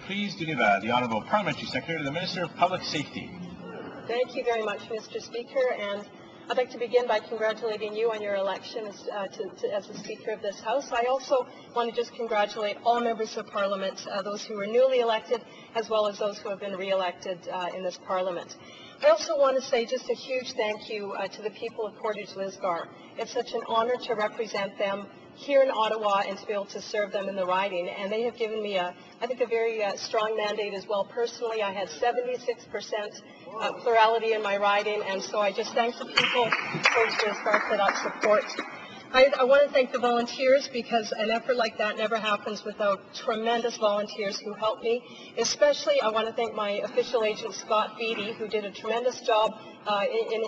please deliver the Honourable Parliamentary Secretary to the Minister of Public Safety. Thank you very much, Mr. Speaker, and I'd like to begin by congratulating you on your election as the Speaker of this House. I also want to just congratulate all members of Parliament, those who were newly elected, as well as those who have been re-elected in this Parliament. I also want to say just a huge thank you to the people of Portage Lisgar. It's such an honor to represent them here in Ottawa and to be able to serve them in the riding. And they have given me, I think, a very strong mandate as well. Personally, I had 76% plurality in my riding, and so I just thank the people of Portage Lisgar for that support. I want to thank the volunteers, because an effort like that never happens without tremendous volunteers who helped me. Especially, I want to thank my official agent, Scott Beattie, who did a tremendous job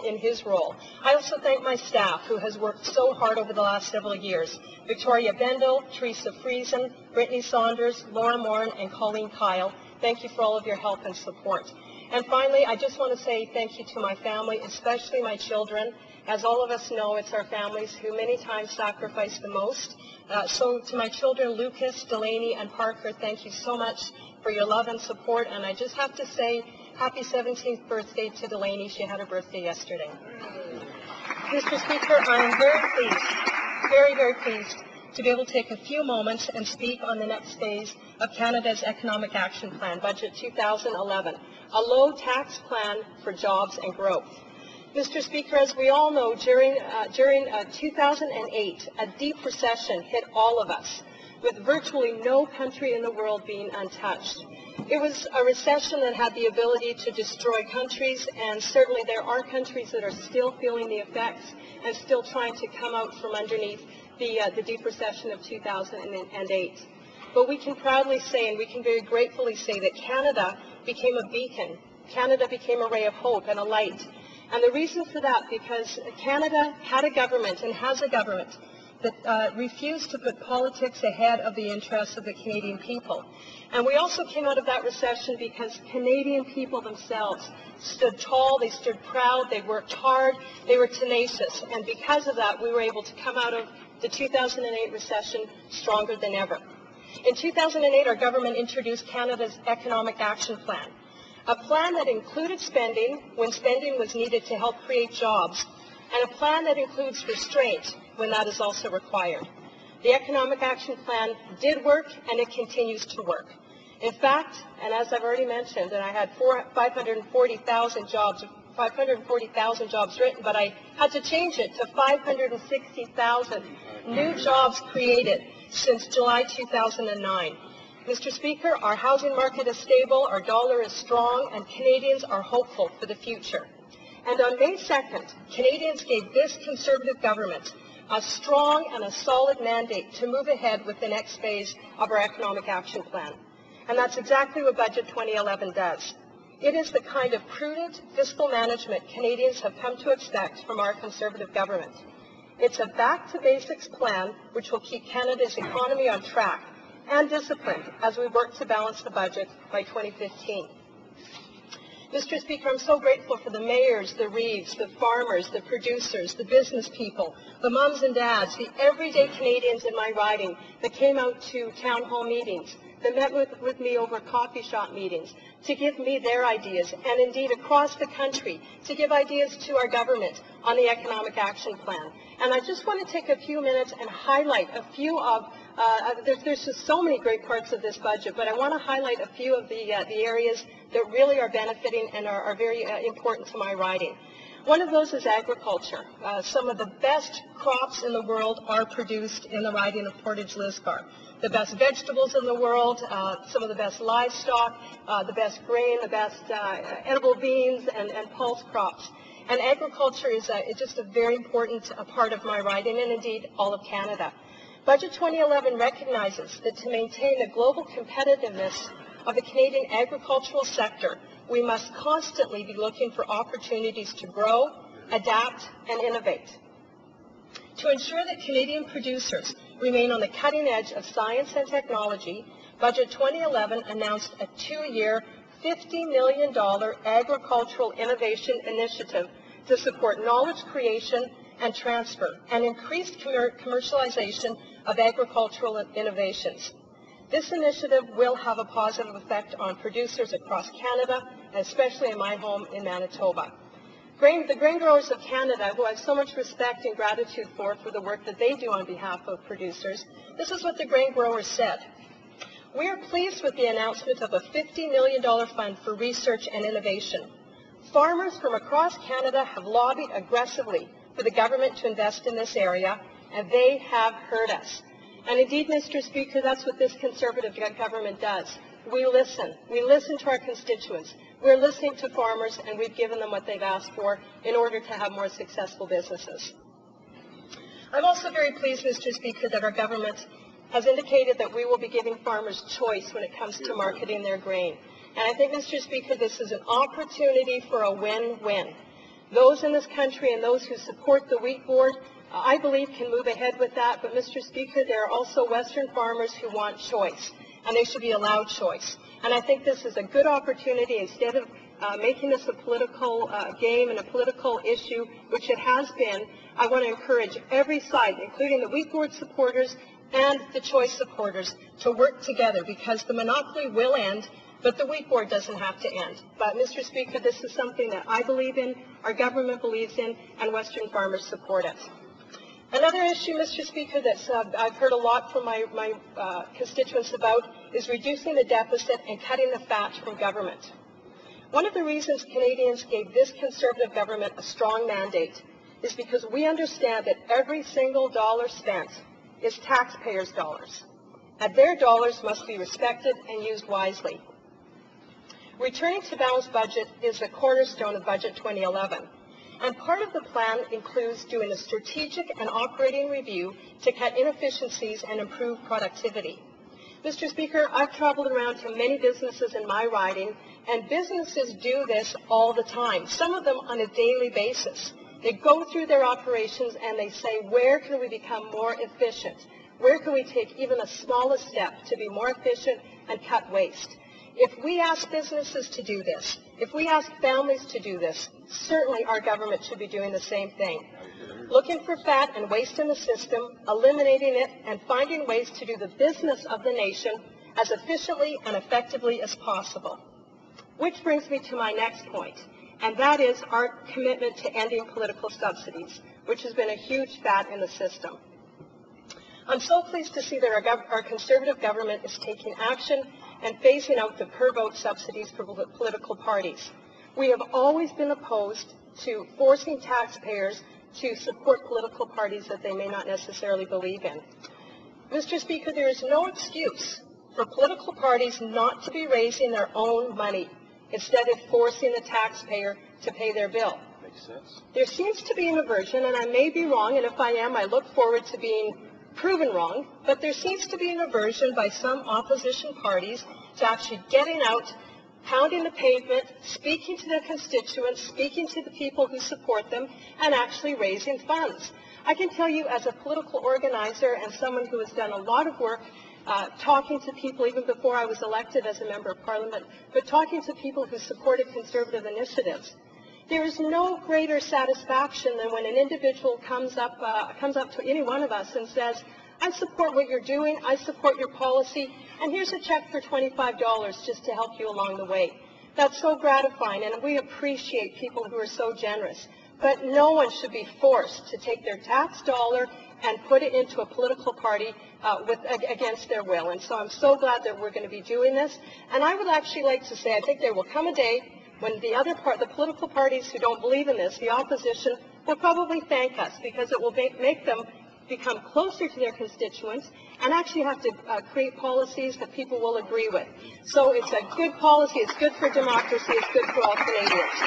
in his role. I also thank my staff, who has worked so hard over the last several years. Victoria Bendel, Teresa Friesen, Brittany Saunders, Laura Morin, and Colleen Kyle. Thank you for all of your help and support. And finally, I just want to say thank you to my family, especially my children. As all of us know, it's our families who many times sacrifice the most. So to my children, Lucas, Delaney, and Parker, thank you so much for your love and support. And I just have to say, happy 17th birthday to Delaney. She had her birthday yesterday. Mr. Speaker, I am very pleased, very pleased to be able to take a few moments and speak on the next phase of Canada's Economic Action Plan, Budget 2011, a low-tax plan for jobs and growth. Mr. Speaker, as we all know, during 2008, a deep recession hit all of us, with virtually no country in the world being untouched. It was a recession that had the ability to destroy countries, and certainly there are countries that are still feeling the effects and still trying to come out from underneath the deep recession of 2008. But we can proudly say, and we can very gratefully say, that Canada became a beacon. Canada became a ray of hope and a light. And the reason for that, because Canada had a government and has a government that refused to put politics ahead of the interests of the Canadian people. And we also came out of that recession because Canadian people themselves stood tall, they stood proud, they worked hard, they were tenacious. And because of that, we were able to come out of the 2008 recession stronger than ever. In 2008, our government introduced Canada's Economic Action Plan, a plan that included spending when spending was needed to help create jobs, and a plan that includes restraint when that is also required. The Economic Action Plan did work, and it continues to work. In fact, and as I've already mentioned, that I had 540,000 jobs written, but I had to change it to 560,000 new jobs created since July 2009. Mr. Speaker, our housing market is stable, our dollar is strong, and Canadians are hopeful for the future. And on May 2nd, Canadians gave this Conservative government a strong and a solid mandate to move ahead with the next phase of our Economic Action Plan. And that's exactly what Budget 2011 does. It is the kind of prudent fiscal management Canadians have come to expect from our Conservative government. It's a back-to-basics plan which will keep Canada's economy on track and disciplined as we work to balance the budget by 2015. Mr. Speaker, I'm so grateful for the mayors, the Reeves, the farmers, the producers, the business people, the mums and dads, the everyday Canadians in my riding that came out to town hall meetings, that met with me over coffee shop meetings, to give me their ideas, and indeed across the country, to give ideas to our government on the Economic Action Plan. And I just want to take a few minutes and highlight a few of, there's just so many great parts of this budget, but I want to highlight a few of the areas that really are benefiting and are very important to my riding. One of those is agriculture. Some of the best crops in the world are produced in the riding of Portage Lisgar. The best vegetables in the world, some of the best livestock, the best grain, the best edible beans and pulse crops. And agriculture is just a very important part of my riding, and indeed all of Canada. Budget 2011 recognizes that to maintain the global competitiveness of the Canadian agricultural sector, we must constantly be looking for opportunities to grow, adapt, and innovate. To ensure that Canadian producers remain on the cutting edge of science and technology, Budget 2011 announced a 2-year, $50 million agricultural innovation initiative to support knowledge creation and transfer and increased commercialization of agricultural innovations. This initiative will have a positive effect on producers across Canada, and especially in my home in Manitoba. The Grain Growers of Canada, who I have so much respect and gratitude for the work that they do on behalf of producers, this is what the grain growers said. We are pleased with the announcement of a $50 million fund for research and innovation. Farmers from across Canada have lobbied aggressively for the government to invest in this area, and they have heard us. And indeed, Mr. Speaker, that's what this Conservative government does. We listen. We listen to our constituents. We're listening to farmers, and we've given them what they've asked for in order to have more successful businesses. I'm also very pleased, Mr. Speaker, that our government has indicated that we will be giving farmers choice when it comes to marketing their grain. And I think, Mr. Speaker, this is an opportunity for a win-win. Those in this country and those who support the Wheat Board, I believe, can move ahead with that. But, Mr. Speaker, there are also Western farmers who want choice, and they should be allowed choice. And I think this is a good opportunity, instead of making this a political game and a political issue, which it has been. I want to encourage every side, including the Wheat Board supporters and the choice supporters, to work together, because the monopoly will end, but the Wheat Board doesn't have to end. But, Mr. Speaker, this is something that I believe in, our government believes in, and Western farmers support it. Another issue, Mr. Speaker, that I've heard a lot from my constituents about is reducing the deficit and cutting the fat from government. One of the reasons Canadians gave this Conservative government a strong mandate is because we understand that every single dollar spent is taxpayers' dollars, and their dollars must be respected and used wisely. Returning to balanced budget is the cornerstone of Budget 2011. And part of the plan includes doing a strategic and operating review to cut inefficiencies and improve productivity. Mr. Speaker, I've traveled around to many businesses in my riding, and businesses do this all the time, some of them on a daily basis. They go through their operations and they say, where can we become more efficient? Where can we take even the smallest step to be more efficient and cut waste? If we ask businesses to do this, if we ask families to do this, certainly our government should be doing the same thing. Looking for fat and waste in the system, eliminating it, and finding ways to do the business of the nation as efficiently and effectively as possible. Which brings me to my next point, and that is our commitment to ending political subsidies, which has been a huge fat in the system. I'm so pleased to see that our Conservative government is taking action and phasing out the per-vote subsidies for political parties. We have always been opposed to forcing taxpayers to support political parties that they may not necessarily believe in. Mr. Speaker, there is no excuse for political parties not to be raising their own money instead of forcing the taxpayer to pay their bill. Makes sense. There seems to be an aversion, and I may be wrong, and if I am, I look forward to being proven wrong, but there seems to be an aversion by some opposition parties to actually getting out, pounding the pavement, speaking to their constituents, speaking to the people who support them, and actually raising funds. I can tell you, as a political organizer and someone who has done a lot of work talking to people even before I was elected as a member of Parliament, but talking to people who supported Conservative initiatives, there is no greater satisfaction than when an individual comes up to any one of us and says, I support what you're doing, I support your policy, and here's a check for $25 just to help you along the way. That's so gratifying, and we appreciate people who are so generous. But no one should be forced to take their tax dollar and put it into a political party against their will. And so I'm so glad that we're going to be doing this. And I would actually like to say, I think there will come a day when the political parties who don't believe in this, the opposition, will probably thank us, because it will make them become closer to their constituents and actually have to create policies that people will agree with. So it's a good policy, it's good for democracy, it's good for all Canadians.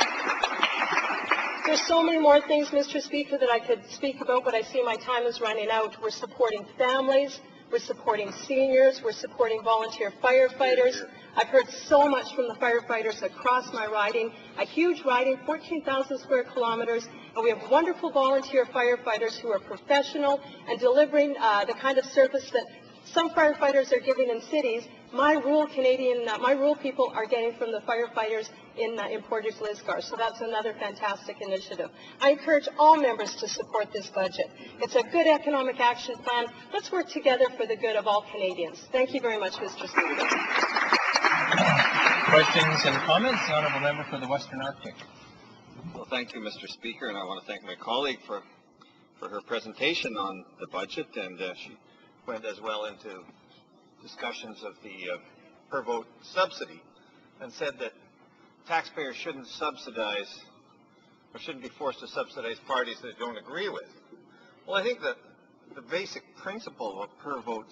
There's so many more things, Mr. Speaker, that I could speak about, but I see my time is running out. We're supporting families, we're supporting seniors, we're supporting volunteer firefighters. I've heard so much from the firefighters across my riding, a huge riding, 14,000 square kilometers, and we have wonderful volunteer firefighters who are professional and delivering the kind of service that some firefighters are giving in cities, my rural people are getting from the firefighters in Portage Lisgar. So that's another fantastic initiative. I encourage all members to support this budget. It's a good economic action plan. Let's work together for the good of all Canadians. Thank you very much, Mr. Speaker. Questions and comments? The Honourable Member for the Western Arctic. Well, thank you, Mr. Speaker, and I want to thank my colleague for her presentation on the budget, and she went as well into discussions of the per vote subsidy and said that taxpayers shouldn't subsidize or shouldn't be forced to subsidize parties they don't agree with. Well, I think that the basic principle of per vote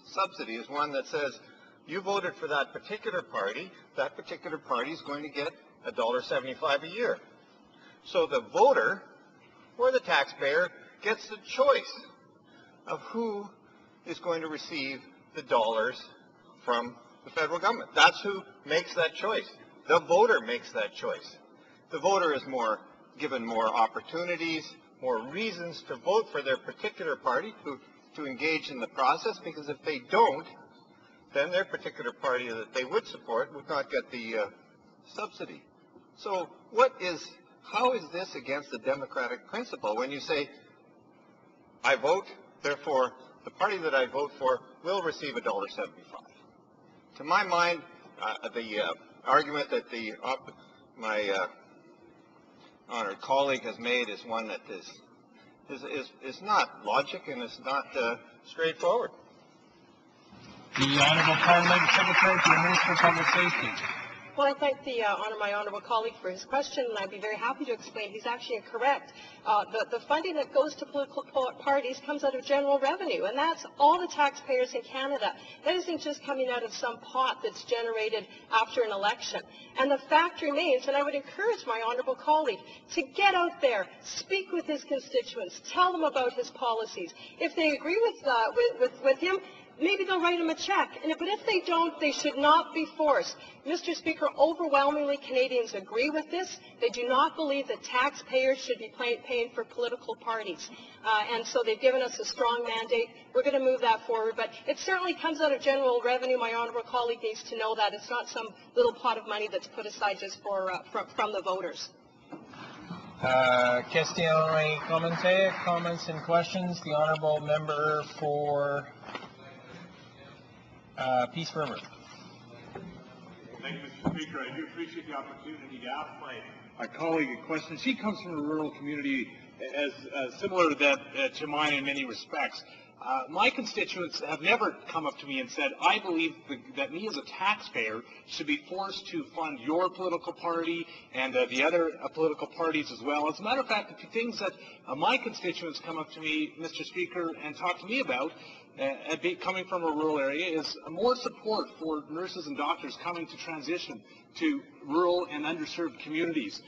subsidy is one that says you voted for that particular party is going to get $1.75 a year. So the voter or the taxpayer gets the choice of who is going to receive the dollars from the federal government. That's who makes that choice. The voter makes that choice. The voter is given more opportunities, more reasons to vote for their particular party, to engage in the process, because if they don't, then their particular party that they would support would not get the subsidy. So how is this against the democratic principle when you say, I vote, therefore the party that I vote for will receive $1.75? To my mind, the argument that my honored colleague has made is one that is not logic and is not straightforward. The Honourable Parliamentary Secretary to the Minister of Public Safety. Well, I thank my honourable colleague for his question, and I'd be very happy to explain. He's actually incorrect. The funding that goes to political parties comes out of general revenue, and that's all the taxpayers in Canada. That isn't just coming out of some pot that's generated after an election. And the fact remains, and I would encourage my honourable colleague to get out there, speak with his constituents, tell them about his policies. If they agree with him, maybe they'll write him a check. But if they don't, they should not be forced. Mr. Speaker, overwhelmingly Canadians agree with this. They do not believe that taxpayers should be paying for political parties. And so they've given us a strong mandate. We're going to move that forward. But it certainly comes out of general revenue. My honourable colleague needs to know that. It's not some little pot of money that's put aside just from the voters. Question, comments and questions? The Honourable Member for Peace River. Thank you, Mr. Speaker. I do appreciate the opportunity to ask my colleague a question. She comes from a rural community as similar to mine in many respects. My constituents have never come up to me and said, I believe that me as a taxpayer should be forced to fund your political party and the other political parties as well. As a matter of fact, the things that my constituents come up to me, Mr. Speaker, and talk to me about, coming from a rural area, is more support for nurses and doctors coming to transition to rural and underserved communities,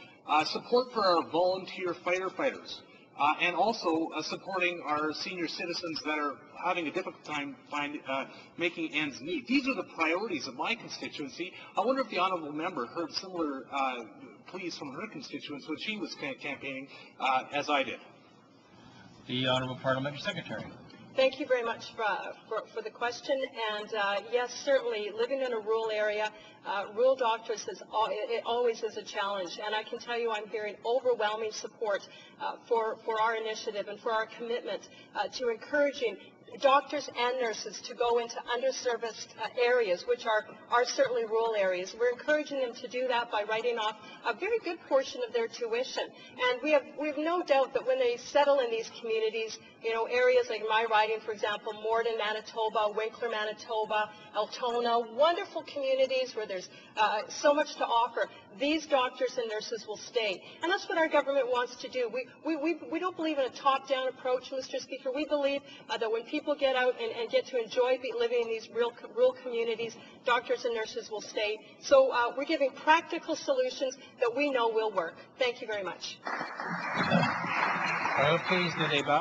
support for our volunteer firefighters, and also supporting our senior citizens that are having a difficult time making ends meet. These are the priorities of my constituency. I wonder if the honourable member heard similar pleas from her constituents when she was campaigning as I did. The Honourable Parliamentary Secretary. Thank you very much for the question. And yes, certainly living in a rural area, rural doctors it always is a challenge. And I can tell you I'm hearing overwhelming support for our initiative and for our commitment to encouraging doctors and nurses to go into underserviced areas, which are certainly rural areas. We're encouraging them to do that by writing off a very good portion of their tuition. And we have no doubt that when they settle in these communities, areas like my riding, for example, Morden, Manitoba, Winkler, Manitoba, Altona, wonderful communities where there's so much to offer, these doctors and nurses will stay. And that's what our government wants to do. We don't believe in a top-down approach, Mr. Speaker. We believe that when people get out and get to enjoy living in these rural communities, doctors and nurses will stay. So we're giving practical solutions that we know will work. Thank you very much. Please, the débat.